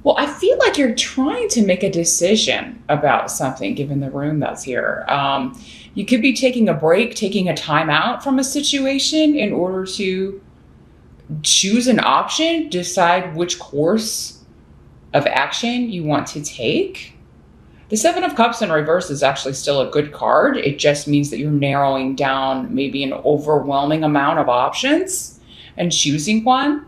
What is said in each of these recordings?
Well, I feel like you're trying to make a decision about something, given the room that's here. You could be taking a break, taking a time out from a situation in order to choose an option, decide which course of action you want to take. The Seven of Cups in reverse is actually still a good card. It just means that you're narrowing down maybe an overwhelming amount of options and choosing one.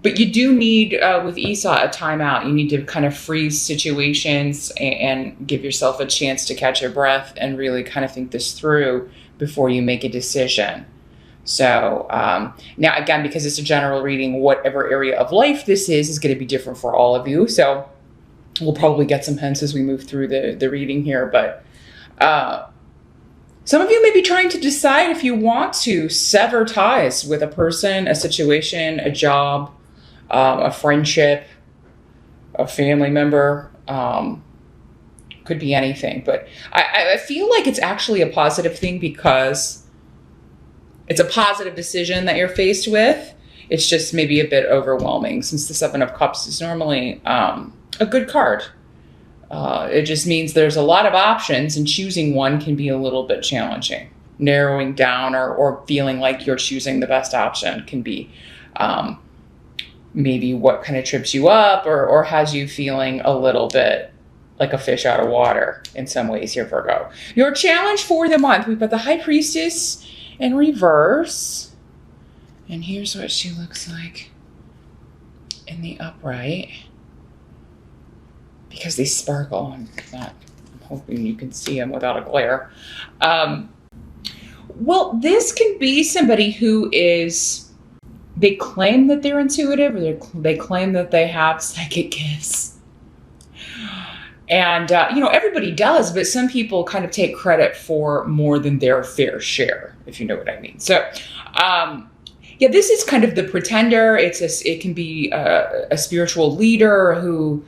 But you do need, with Esau, a timeout. You need to kind of freeze situations and give yourself a chance to catch your breath and really kind of think this through before you make a decision. So now, again, because it's a general reading, whatever area of life this is going to be different for all of you. So we'll probably get some hints as we move through the reading here. But some of you may be trying to decide if you want to sever ties with a person, a situation, a job, a friendship, a family member, could be anything. But I feel like it's actually a positive thing because it's a positive decision that you're faced with. It's just maybe a bit overwhelming since the Seven of Cups is normally a good card. It just means there's a lot of options and choosing one can be a little bit challenging. Narrowing down or feeling like you're choosing the best option can be maybe what kind of trips you up or has you feeling a little bit like a fish out of water in some ways here, Virgo. Your challenge for the month, we've got the High Priestess in reverse. And here's what she looks like in the upright. Because they sparkle, I'm hoping you can see them without a glare. Well, this can be somebody who they claim that they're intuitive, or they claim that they have psychic gifts. And, everybody does, but some people kind of take credit for more than their fair share, if you know what I mean. So, this is kind of the pretender. It can be a spiritual leader who,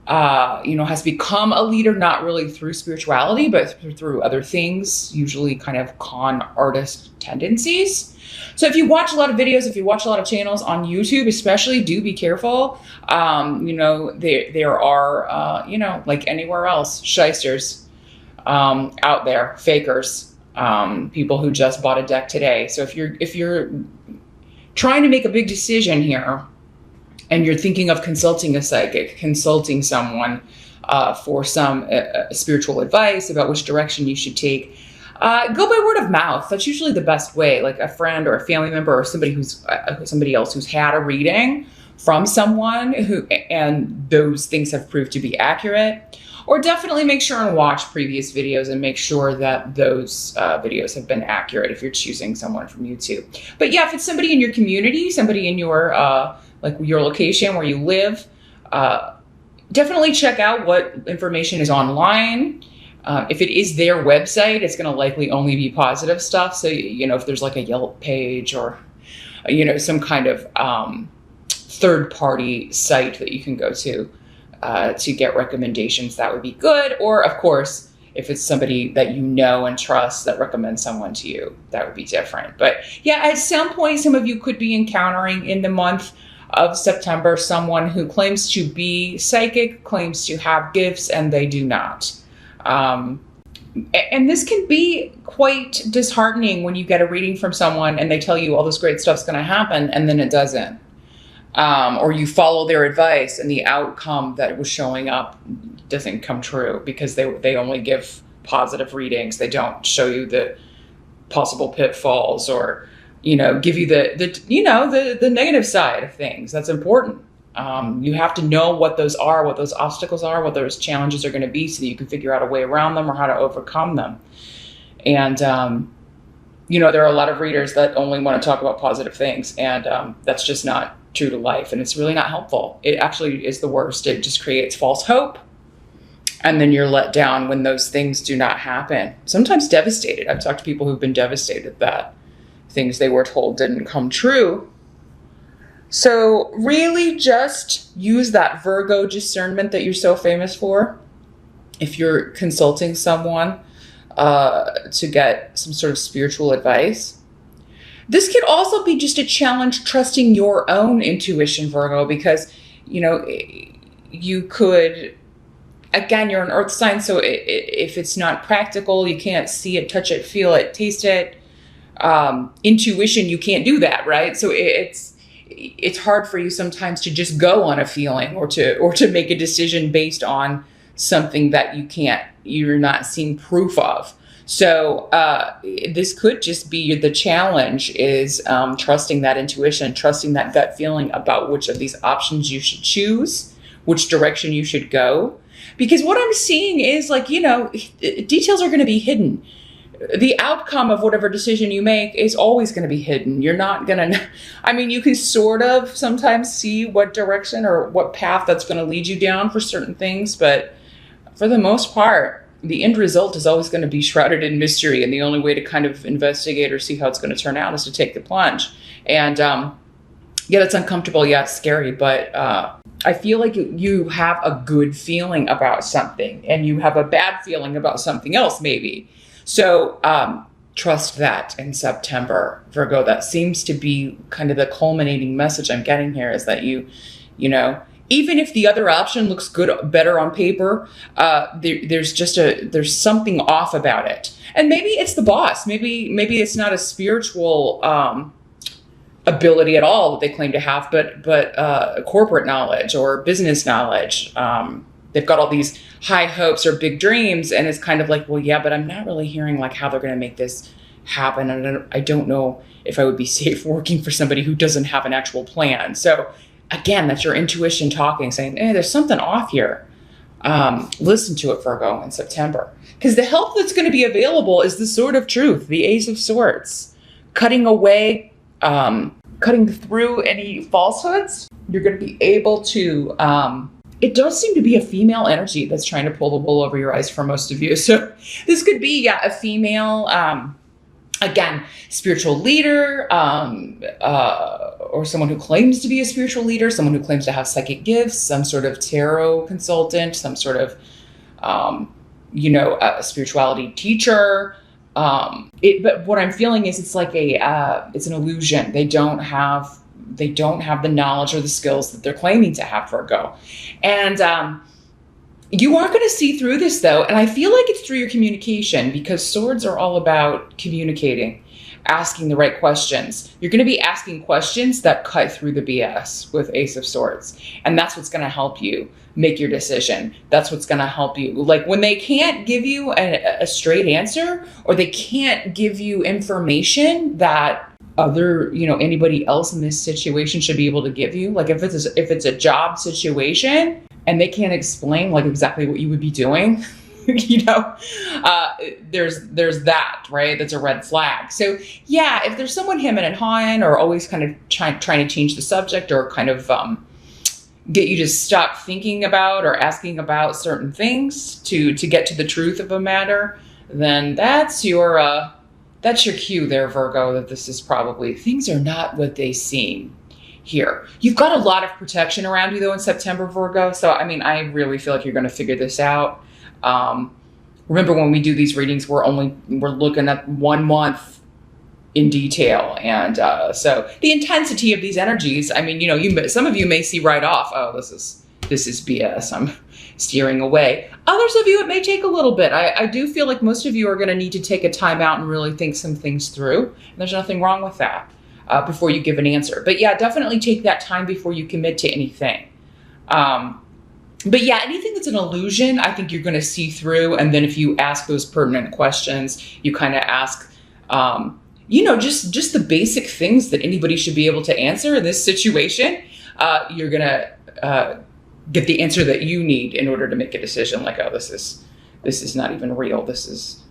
has become a leader, not really through spirituality, but through other things, usually kind of con artist tendencies. So if you watch a lot of videos, if you watch a lot of channels on YouTube, especially, do be careful. There are, like anywhere else, shysters out there, fakers, people who just bought a deck today. So if you're trying to make a big decision here, and you're thinking of consulting a psychic, consulting someone for some spiritual advice about which direction you should take, go by word of mouth. That's usually the best way, like a friend or a family member or somebody else who's had a reading from someone and those things have proved to be accurate. Or definitely make sure and watch previous videos and make sure that those videos have been accurate if you're choosing someone from YouTube. But yeah, if it's somebody in your community, somebody in your your location where you live, definitely check out what information is online. If it is their website, it's going to likely only be positive stuff. So, if there's like a Yelp page or, some kind of third-party site that you can go to get recommendations, that would be good. Or, of course, if it's somebody that you know and trust that recommends someone to you, that would be different. But yeah, at some point, some of you could be encountering in the month of September someone who claims to be psychic, claims to have gifts, and they do not. And this can be quite disheartening when you get a reading from someone and they tell you all this great stuff's going to happen and then it doesn't. Or you follow their advice and the outcome that was showing up doesn't come true because they only give positive readings. They don't show you the possible pitfalls or give you the negative side of things. That's important. You have to know what those are, what those obstacles are, what those challenges are going to be so that you can figure out a way around them or how to overcome them. And, there are a lot of readers that only want to talk about positive things, and that's just not true to life, and it's really not helpful. It actually is the worst. It just creates false hope, and then you're let down when those things do not happen. Sometimes devastated. I've talked to people who've been devastated that things they were told didn't come true. So really just use that Virgo discernment that you're so famous for. If you're consulting someone to get some sort of spiritual advice. This could also be just a challenge trusting your own intuition, Virgo, because, you know, you could, again, you're an earth sign. So if it's not practical, you can't see it, touch it, feel it, taste it, intuition, you can't do that. Right. So it's hard for you sometimes to just go on a feeling or to make a decision based on something that you're not seeing proof of. So this could just be the challenge is trusting that intuition, trusting that gut feeling about which of these options you should choose, which direction you should go. Because what I'm seeing is like, details are going to be hidden. The outcome of whatever decision you make is always going to be hidden. You're not going to, you can sort of sometimes see what direction or what path that's going to lead you down for certain things. But for the most part, the end result is always going to be shrouded in mystery. And the only way to kind of investigate or see how it's going to turn out is to take the plunge. And yeah, that's uncomfortable. Yeah, it's scary. But I feel like you have a good feeling about something and you have a bad feeling about something else, maybe. So trust that in September, Virgo. That seems to be kind of the culminating message I'm getting here is that you even if the other option looks better on paper, there's something off about it. And maybe it's the boss. Maybe it's not a spiritual ability at all that they claim to have, but corporate knowledge or business knowledge. They've got all these high hopes or big dreams, and it's kind of like, well, yeah, but I'm not really hearing like how they're going to make this happen. And I don't know if I would be safe working for somebody who doesn't have an actual plan. So again, that's your intuition talking, saying, there's something off here. Listen to it, Virgo, in September. Because the help that's going to be available is the sword of truth, the Ace of Swords. Cutting away, cutting through any falsehoods. You're going to be able to, it does seem to be a female energy that's trying to pull the wool over your eyes for most of you. So this could be, a female, again, spiritual leader, or someone who claims to be a spiritual leader, someone who claims to have psychic gifts, some sort of tarot consultant, some sort of, a spirituality teacher. But what I'm feeling is it's like it's an illusion. They don't have the knowledge or the skills that they're claiming to have, Virgo. And you are going to see through this, though. And I feel like it's through your communication, because swords are all about communicating, asking the right questions. You're going to be asking questions that cut through the BS with Ace of Swords. And that's what's going to help you make your decision. That's what's going to help you. Like when they can't give you a straight answer, or they can't give you information that anybody else in this situation should be able to give you. Like if it's a job situation and they can't explain like exactly what you would be doing, there's that, right? That's a red flag. So yeah, if there's someone hemming and hawing or always kind of trying to change the subject or kind of get you to stop thinking about or asking about certain things to get to the truth of a matter, then that's your cue there, Virgo, that this is probably, things are not what they seem here. You've got a lot of protection around you, though, in September, Virgo. So, I really feel like you're going to figure this out. Remember, when we do these readings, we're looking at 1 month in detail. And so the intensity of these energies, some of you may see right off, oh, this is BS. I'm steering away. Others of you, it may take a little bit. I do feel like most of you are going to need to take a time out and really think some things through. And there's nothing wrong with that before you give an answer. But yeah, definitely take that time before you commit to anything. But yeah, anything that's an illusion, I think you're going to see through. And then if you ask those pertinent questions, you kind of ask, just the basic things that anybody should be able to answer in this situation, you're going to get the answer that you need in order to make a decision. Like, oh, this is not even real. This is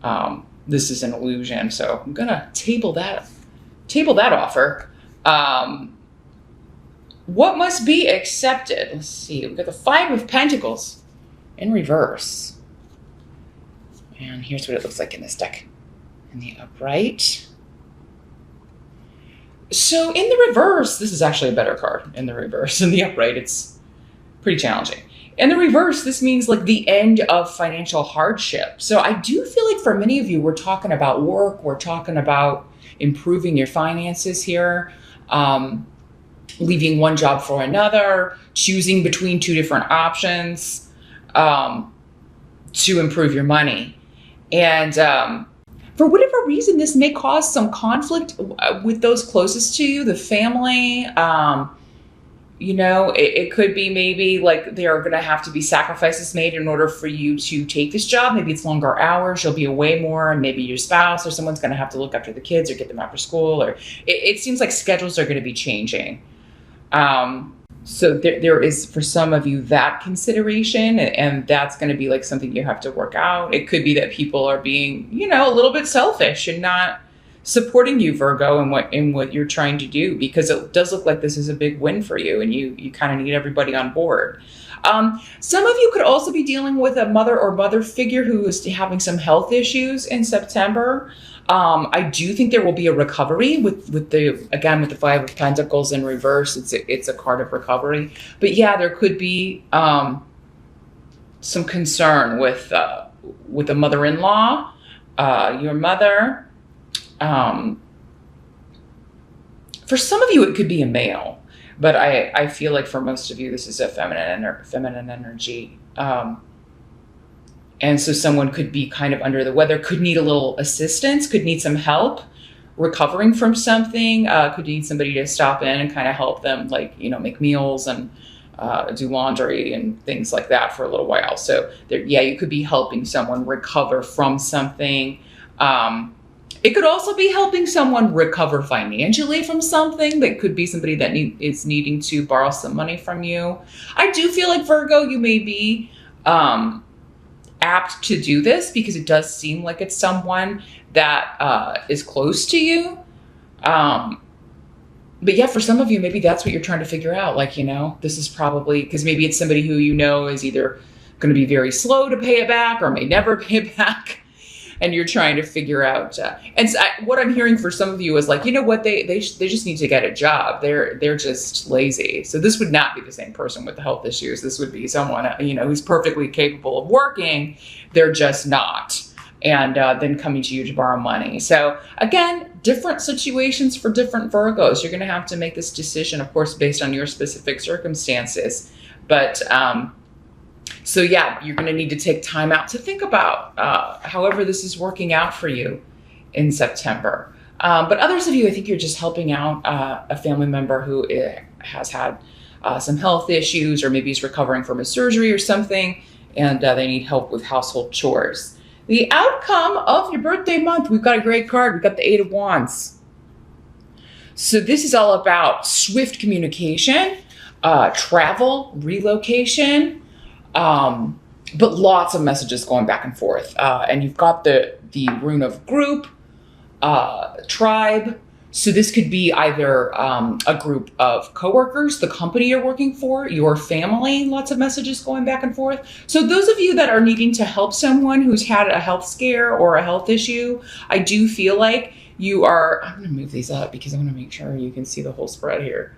an illusion. So I'm going to table that offer. What must be accepted? Let's see. We've got the 5 of Pentacles in reverse. And here's what it looks like in this deck. In the upright. So in the reverse, this is actually a better card in the reverse. In the upright, it's pretty challenging. In the reverse, this means like the end of financial hardship. So I do feel like for many of you, we're talking about work. We're talking about improving your finances here. Leaving one job for another, choosing between two different options to improve your money. And for whatever reason, this may cause some conflict with those closest to you, the family. It could be maybe like there are going to have to be sacrifices made in order for you to take this job. Maybe it's longer hours. You'll be away more, and maybe your spouse or someone's going to have to look after the kids or get them after school. Or it seems like schedules are going to be changing. So there is, for some of you, that consideration, and that's going to be like something you have to work out. It could be that people are being, a little bit selfish and not supporting you, Virgo, in what you're trying to do, because it does look like this is a big win for you, and you kind of need everybody on board. Some of you could also be dealing with a mother or mother figure who is having some health issues in September. I do think there will be a recovery with the Five of Pentacles in reverse. It's a card of recovery, but yeah, there could be some concern with a mother-in-law, your mother. For some of you, it could be a male, but I feel like for most of you, this is a feminine energy. And so someone could be kind of under the weather, could need a little assistance, could need some help recovering from something, could need somebody to stop in and kind of help them, like, make meals and do laundry and things like that for a little while. So you could be helping someone recover from something. It could also be helping someone recover financially from something. That could be somebody that is needing to borrow some money from you. I do feel like, Virgo, you may be apt to do this because it does seem like it's someone that is close to you. But yeah, for some of you, maybe that's what you're trying to figure out. Like, this is probably because maybe it's somebody who is either going to be very slow to pay it back or may never pay it back. And you're trying to figure out, and so what I'm hearing for some of you is like, what, they just need to get a job. They're just lazy. So this would not be the same person with the health issues. This would be someone, who's perfectly capable of working. They're just not. And then coming to you to borrow money. So again, different situations for different Virgos. You're going to have to make this decision, of course, based on your specific circumstances. But so yeah, you're going to need to take time out to think about however this is working out for you in September. But others of you, I think you're just helping out a family member who has had some health issues, or maybe is recovering from a surgery or something, and they need help with household chores. The outcome of your birthday month, we've got a great card. We've got the Eight of Wands. So this is all about swift communication, travel, relocation, but lots of messages going back and forth. And you've got the rune of group, tribe. So this could be either a group of coworkers, the company you're working for, your family, lots of messages going back and forth. So those of you that are needing to help someone who's had a health scare or a health issue, I do feel like you are, I'm going to move these up because I want to make sure you can see the whole spread here.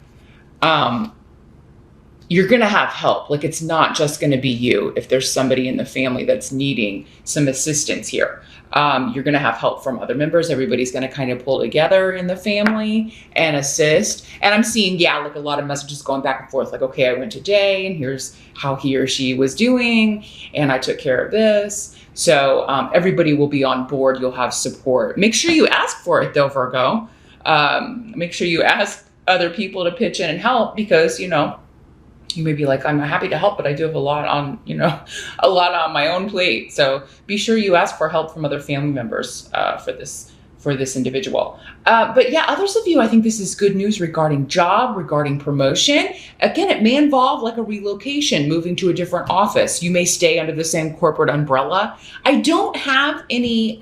You're going to have help. Like, it's not just going to be you. If there's somebody in the family that's needing some assistance here, you're going to have help from other members. Everybody's going to kind of pull together in the family and assist. And I'm seeing, like a lot of messages going back and forth. Like, okay, I went today and here's how he or she was doing, and I took care of this. So everybody will be on board. You'll have support. Make sure you ask for it though, Virgo. Make sure you ask other people to pitch in and help, because, you may be like, I'm happy to help, but I do have a lot on my own plate. So be sure you ask for help from other family members for this individual. But yeah, others of you, I think this is good news regarding job, regarding promotion. Again, it may involve like a relocation, moving to a different office. You may stay under the same corporate umbrella. I don't have any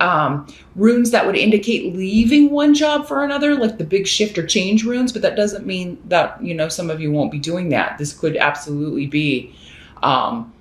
runes that would indicate leaving one job for another, like the big shift or change runes, but that doesn't mean that, some of you won't be doing that. This could absolutely be, and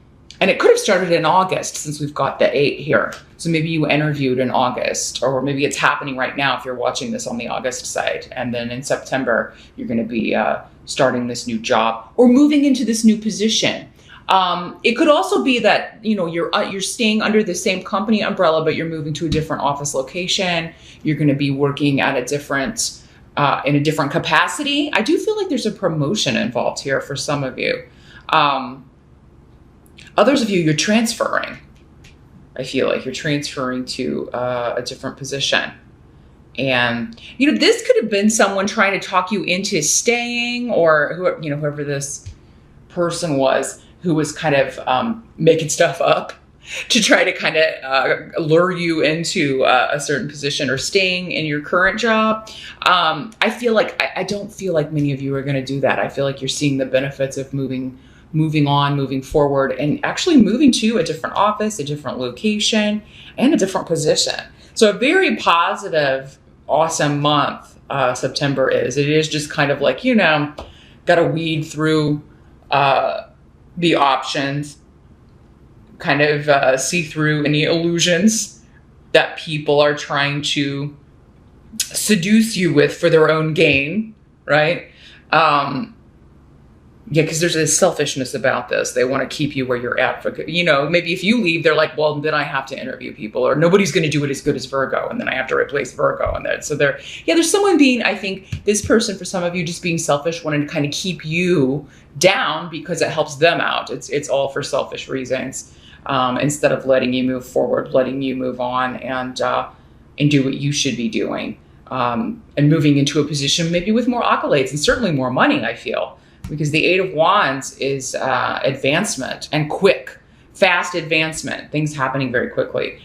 it could have started in August, since we've got the 8 here. So maybe you interviewed in August, or maybe it's happening right now if you're watching this on the August side. And then in September, you're going to be starting this new job or moving into this new position. It could also be that, you're staying under the same company umbrella, but you're moving to a different office location. You're going to be working at a different, in a different capacity. I do feel like there's a promotion involved here for some of you. Others of you, you're transferring. I feel like you're transferring to a different position. And, this could have been someone trying to talk you into staying, or whoever this person was who was kind of making stuff up to try to kind of lure you into a certain position or staying in your current job. I feel like, I don't feel like many of you are going to do that. I feel like you're seeing the benefits of moving on, moving forward, and actually moving to a different office, a different location, and a different position. So a very positive, awesome month, September is. It is just kind of like, got to weed through the options, kind of see through any illusions that people are trying to seduce you with for their own gain, right? Because there's a selfishness about this. They want to keep you where you're at. Maybe if you leave, they're like, well, then I have to interview people, or nobody's going to do it as good as Virgo, and then I have to replace Virgo. And then, so there's someone being, I think this person, for some of you, just being selfish, wanting to kind of keep you down because it helps them out. It's all for selfish reasons, instead of letting you move forward, letting you move on and do what you should be doing, and moving into a position maybe with more accolades and certainly more money, I feel. Because the Eight of Wands is advancement and fast advancement, things happening very quickly.